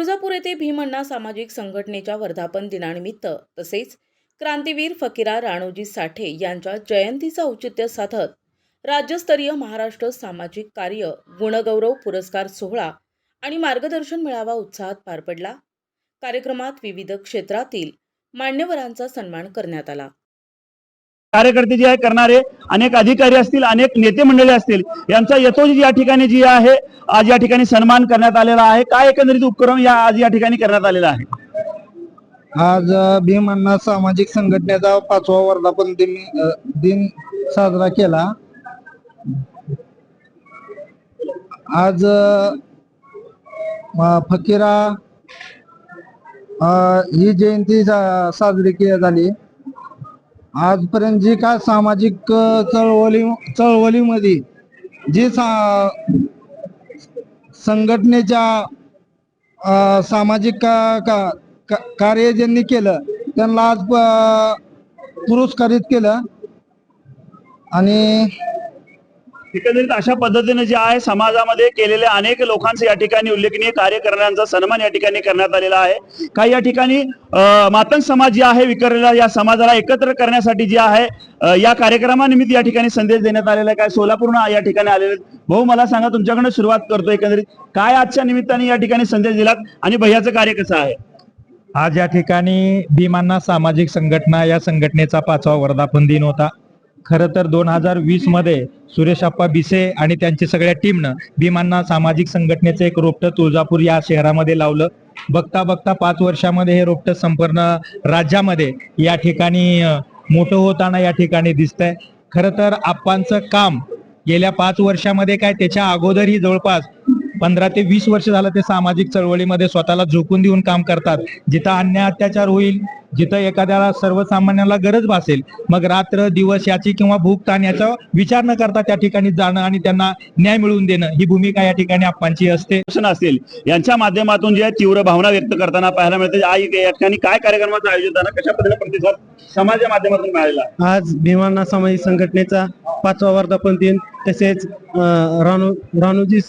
तुळजापूर येथे भीमअण्णा सामाजिक संघटनेच्या वर्धापन दिनानिमित्त तसेच क्रांतीवीर फकीरा राणोजी साठे यांच्या जयंतीचं औचित्य साधत राज्यस्तरीय महाराष्ट्र सामाजिक कार्य गुणगौरव पुरस्कार सोहळा आणि मार्गदर्शन मेळावा उत्साहात पार पडला। कार्यक्रमात विविध क्षेत्रातील मान्यवरांचा सन्मान करण्यात आला। कार्यकर्ते जे आहे करणारे अनेक अधिकारी असतील, अनेक नेते मंडळी असतील, यांचा यथोचित या ठिकाणी जी आहे आज या ठिकाणी सन्मान करण्यात आलेला आहे। काय एकंदरीत उपक्रम आज या ठिकाणी करण्यात आलेला आहे? आज भीमअण्णा सामाजिक संघटनेचा 5वा वर्धापन दिन साजरा केला। आज फकीरा ही जयंती साजरी केली झाली। आजपर्यंत जी काय सामाजिक चळवळीमध्ये जी संघटनेच्या सामाजिक कार्य ज्यांनी केलं त्यांना आज पुरस्कारित केलं। आणि एकंदरीत अशा पद्धतीने जे आहे समाजामध्ये केलेले अनेक लोकांचे या ठिकाणी उल्लेखनीय कार्य करण्याचा सन्मान या ठिकाणी करण्यात आलेला आहे। काही या ठिकाणी मातंग समाज जे आहे विखरलेला या समाजाला एकत्र करण्यासाठी जे आहे या कार्यक्रमानिमित्त या ठिकाणी संदेश देण्यात आलेला आहे। काय सोलापूरनं या ठिकाणी आलेले भाऊ, मला सांगा, तुमच्याकडनं सुरुवात करतो। एकंदरीत काय आजच्या निमित्ताने या ठिकाणी संदेश दिलात आणि भैयाचं कार्य कसं आहे? आज या ठिकाणी भीमअण्णा सामाजिक संघटना या संघटनेचा 5वा वर्धापन दिन होता। खरं तर 2020 मध्ये सुरेशप्पा बिसे आणि त्यांच्या सगळ्या टीमनं भीमअण्णा सामाजिक संघटनेचं एक रोपटं तुळजापूर या शहरामध्ये लावलं। बघता बघता 5 वर्षामध्ये हे रोपटं संपूर्ण राज्यामध्ये या ठिकाणी मोठं होताना या ठिकाणी दिसतंय। खरं तर आप्पांचं काम गेल्या 5 वर्षामध्ये काय, त्याच्या अगोदरही जवळपास 15 ते 20 वर्ष झालं ते सामाजिक चळवळीमध्ये स्वतःला झोकून देऊन काम करतात। जिथं अन्याय अत्याचार होईल, जिथं एखाद्याला सर्वसामान्याला गरज भासेल, मग रात्र दिवस याची किंवा भूक ताण याचा विचार न करता त्या ठिकाणी जाणं आणि त्यांना न्याय मिळवून देणं ही भूमिका या ठिकाणी आप्पांची असते। असेल यांच्या माध्यमातून जे तीव्र भावना व्यक्त करताना पाहायला मिळते। या ठिकाणी काय कार्यक्रमाचं आयोजन झालं, कशा पद्धतीने प्रतिसाद समाजाच्या माध्यमातून मिळाला? आज भीमअण्णा सामाजिक संघटनेचा 5वा वर्धापन दिन तसेच राणोजी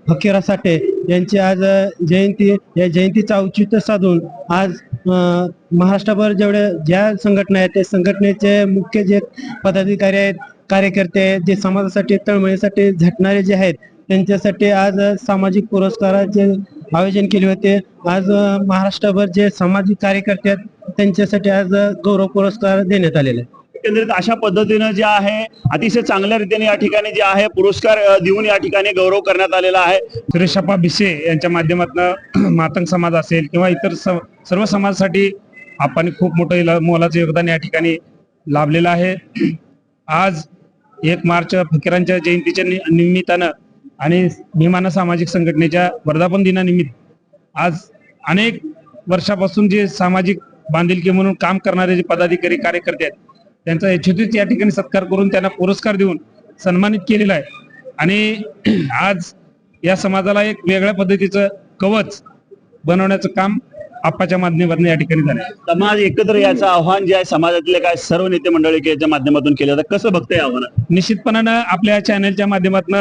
फकीरा साठे यांची आज जयंती, या जयंतीचा औचित्य साधून आज महाराष्ट्रभर ज्या संघटना आहेत त्या संघटनेचे मुख्य जे पदाधिकारी आहेत, कार्यकर्ते आहेत, जे समाजासाठी तळमळीसाठी झटणारे जे आहेत त्यांच्यासाठी आज सामाजिक पुरस्काराचे आयोजन केले होते। आज महाराष्ट्रभर जे सामाजिक कार्यकर्ते आहेत त्यांच्यासाठी आज गौरव पुरस्कार देण्यात आलेले आहे। एकंदरीत अशा पद्धतीनं जे आहे अतिशय चांगल्या रीतीने या ठिकाणी जे आहे पुरस्कार देऊन या ठिकाणी गौरव करण्यात आलेला आहे। सुरेशप्पा बिसे यांच्या माध्यमातून मातंग समाज असेल किंवा इतर सर्व समाजासाठी आपण खूप मोठं मोलाचं योगदान या ठिकाणी लाभलेलं आहे। आज 1 मार्च फकीरांच्या जयंतीच्या निमित्तानं आणि भीमअण्णा सामाजिक संघटनेच्या वर्धापन दिनानिमित्त आज अनेक वर्षापासून जे सामाजिक बांधिलकी म्हणून काम करणारे जे पदाधिकारी कार्यकर्ते आहेत त्यांचा यथोचित या ठिकाणी सत्कार करून त्यांना पुरस्कार देऊन सन्मानित केलेला आहे। आणि आज या समाजाला एक वेगळ्या पद्धतीचं कवच बनवण्याचं काम आप्पाच्या माध्यमातून या ठिकाणी झालं। समाज एकत्र याचं आव्हान जे आहे समाजातले काय सर्व नेते मंडळीच्या माध्यमातून केलं जातं, कसं बघताय आव्हान? निश्चितपणानं आपल्या चॅनलच्या माध्यमातून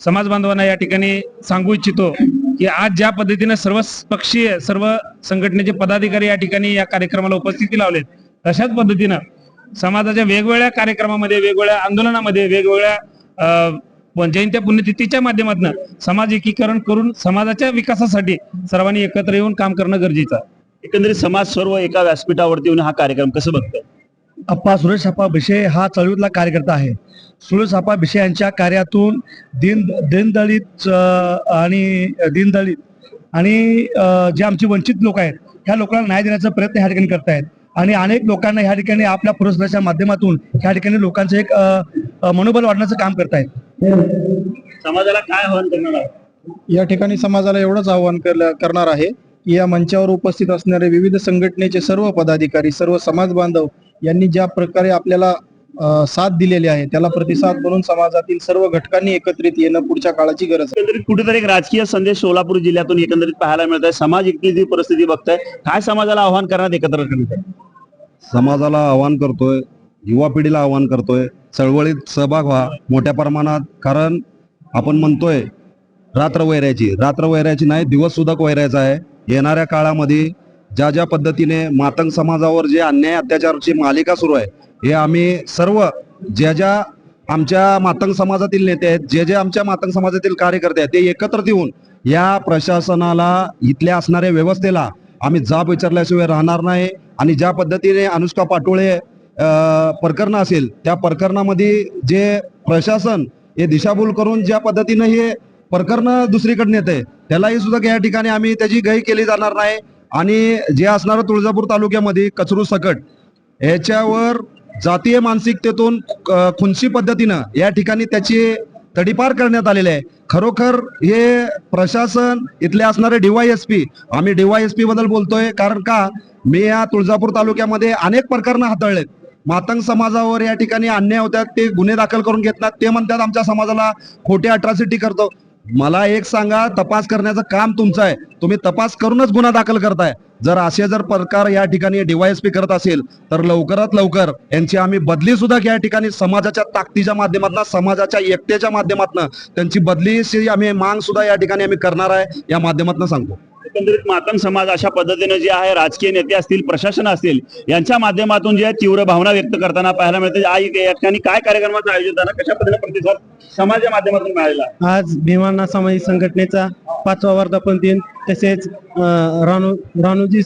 समाज बांधवांना या ठिकाणी सांगू इच्छितो की आज ज्या पद्धतीनं सर्व पक्षीय सर्व संघटनेचे पदाधिकारी या ठिकाणी या कार्यक्रमाला उपस्थिती लावलेत, तशाच पद्धतीनं समाजाच्या वेगवेगळ्या कार्यक्रमामध्ये, वेगवेगळ्या आंदोलनामध्ये, वेगवेगळ्या जयंत्या पुण्यतिथीच्या माध्यमातून समाज एकीकरण करून समाजाच्या विकासासाठी सर्वांनी एकत्र येऊन काम करणं गरजेचं आहे। एकंदरीत समाज सर्व एका व्यासपीठावरती येऊन हा कार्यक्रम कसं बघतोय? सुरेशप्पा बिसे हा चळवळीतला कार्यकर्ता आहे। सुरेशप्पा बिसे यांच्या कार्यातून दीनदलित आणि जे आमचे वंचित लोक आहेत ह्या लोकांना न्याय देण्याचा प्रयत्न ह्या ठिकाणी करतायत आणि अनेक लोकांना ह्या ठिकाणी आपल्या पुरस्काराच्या माध्यमातून ह्या ठिकाणी लोकांचं एक मनोबल वाढण्याचं काम करतायत। समाजाला काय आव्हान करणार आहे? या ठिकाणी समाजाला एवढंच आव्हान करणार आहे की या मंचावर उपस्थित असणारे विविध संघटनेचे सर्व पदाधिकारी, सर्व समाज बांधव यांनी ज्या प्रकारे आपल्याला साथ दिलेली आहे त्याला प्रतिसाद म्हणून समाजातील सर्व घटकांनी एकत्रित येणं पुढच्या काळाची गरज आहे। एकंदरीत कुठेतरी एक राजकीय संदेश सोलापूर जिल्ह्यातून एकंदरीत पाहायला मिळत आहे। समाज इथली जी परिस्थिती बघताय, काय समाजाला आव्हान करण्यात एकत्र करण्यात? समाजाला आव्हान करतोय, युवा पिढीला आव्हान करतोय, चळवळीत सहभाग व्हा मोठ्या प्रमाणात। कारण आपण म्हणतोय रात्र वैरायची नाही, दिवस सुद्धा वैरायचा आहे। येणाऱ्या काळामध्ये ज्या ज्या पद्धतीने मातंग समाजावर जे अन्याय अत्याचाराची मालिका सुरू आहे हे आम्ही सर्व ज्या आमच्या मातंग समाजातील नेते आहेत, जे आमच्या मातंग समाजातील कार्यकर्ते आहेत, ते एकत्र येऊन या प्रशासनाला, इथल्या असणाऱ्या व्यवस्थेला आम्ही जाब विचारल्याशिवाय राहणार नाही. आणि ज्या पद्धतीने अनुष्का पाटोळे प्रकरण असेल त्या प्रकरणामध्ये जे प्रशासन हे दिशाभूल करून ज्या पद्धतीनं हे प्रकरण दुसरीकडे नेते त्यालाही सुद्धा या ठिकाणी आम्ही त्याची गय केली जाणार नाही. आणि जे असणारं तुळजापूर तालुक्यामध्ये कचरू सकट याच्यावर जातीय मानसिकतेतून खुनशी पद्धतीनं या ठिकाणी त्याची तडीपार करण्यात आलेले आहे. खरोखर हे प्रशासन, इथले असणारे DYSP, आम्ही DYSP बद्दल बोलतोय कारण का मी या तुळजापूर तालुक्यामध्ये अनेक प्रकरणं हाताळलेत. मातंग समाजावर या ठिकाणी अन्याय होतात, ते गुन्हे दाखल करून घेतात, ते म्हणतात आमच्या समाजाला खोटे अट्रॉसिटी करतो. मला एक सांगा, तपास करण्याचं काम तुमचं आहे, तुम्ही तपास करूनच गुन्हा दाखल करताय. जर प्रकार या ठिकाणी DYSP करत असेल तर लवकरात लवकर यांची आम्ही बदली सुद्धा या ठिकाणी समाजाच्या ताकदीच्या माध्यमातून, समाजाच्या एकतेच्या माध्यमातून त्यांची बदलीची आम्ही मांग सुद्धा या ठिकाणी आम्ही करणार आहे, या माध्यमातून सांगतो. एकंदरीत मातंग समाज अशा पद्धतीने जे आहे, राजकीय नेते असतील, प्रशासन असतील, यांच्या माध्यमातून जे आहे तीव्र भावना व्यक्त करताना पाहायला मिळते. या ठिकाणी काय कार्यक्रमाचं आयोजन झालं, कशा पद्धतीने प्रतिसाद समाजाच्या माध्यमातून मिळाला? आज भीमांना सामाजिक संघटनेचा 5वा वर्धापन दिन, तसेच राणूजी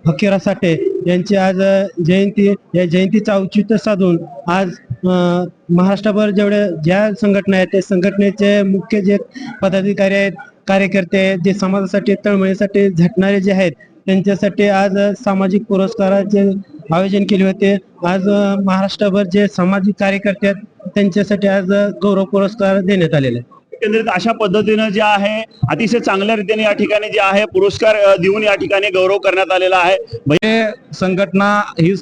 फकीरा साठे यांची आज जयंती, या जयंतीचं औचित्य साधून आज महाराष्ट्रभर ज्या संघटना आहेत त्या संघटनेचे मुख्य जे पदाधिकारी आहेत, कार्यकर्ते आहेत, जे समाजासाठी तळमळीसाठी झटणारे जे आहेत त्यांच्यासाठी आज सामाजिक पुरस्काराचे आयोजन केले होते. आज महाराष्ट्रभर जे सामाजिक कार्यकर्ते आहेत त्यांच्यासाठी आज गौरव पुरस्कार देण्यात आलेले आहे. एकंदरीत अशा पद्धतीनं जे आहे अतिशय चांगल्या रीतीने या ठिकाणी जे आहे पुरस्कार देऊन या ठिकाणी गौरव करण्यात आलेला आहे. संघटना ही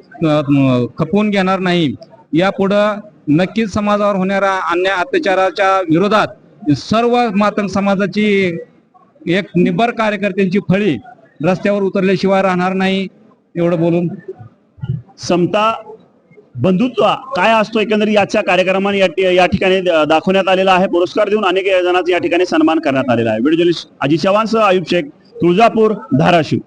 खपवून घेणार नाही. यापुढं नक्कीच समाजावर होणाऱ्या अन्याय अत्याचाराच्या विरोधात सर्व मातंग समाजाची एक निबर कार्यकर्त्यांची फळी रस्त्यावर उतरल्याशिवाय राहणार नाही, एवढं बोलून. समता, बंधुत्व काय असतो एकंदरीत याच्या कार्यक्रमाने या ठिकाणी दाखवण्यात आलेला आहे. पुरस्कार देऊन अनेक जणांचा या ठिकाणी सन्मान करण्यात आलेला आहे. व्हिडिओ जर्नलिस्ट अजित चव्हाणसह आयुब शेख, तुळजापूर, धाराशिव.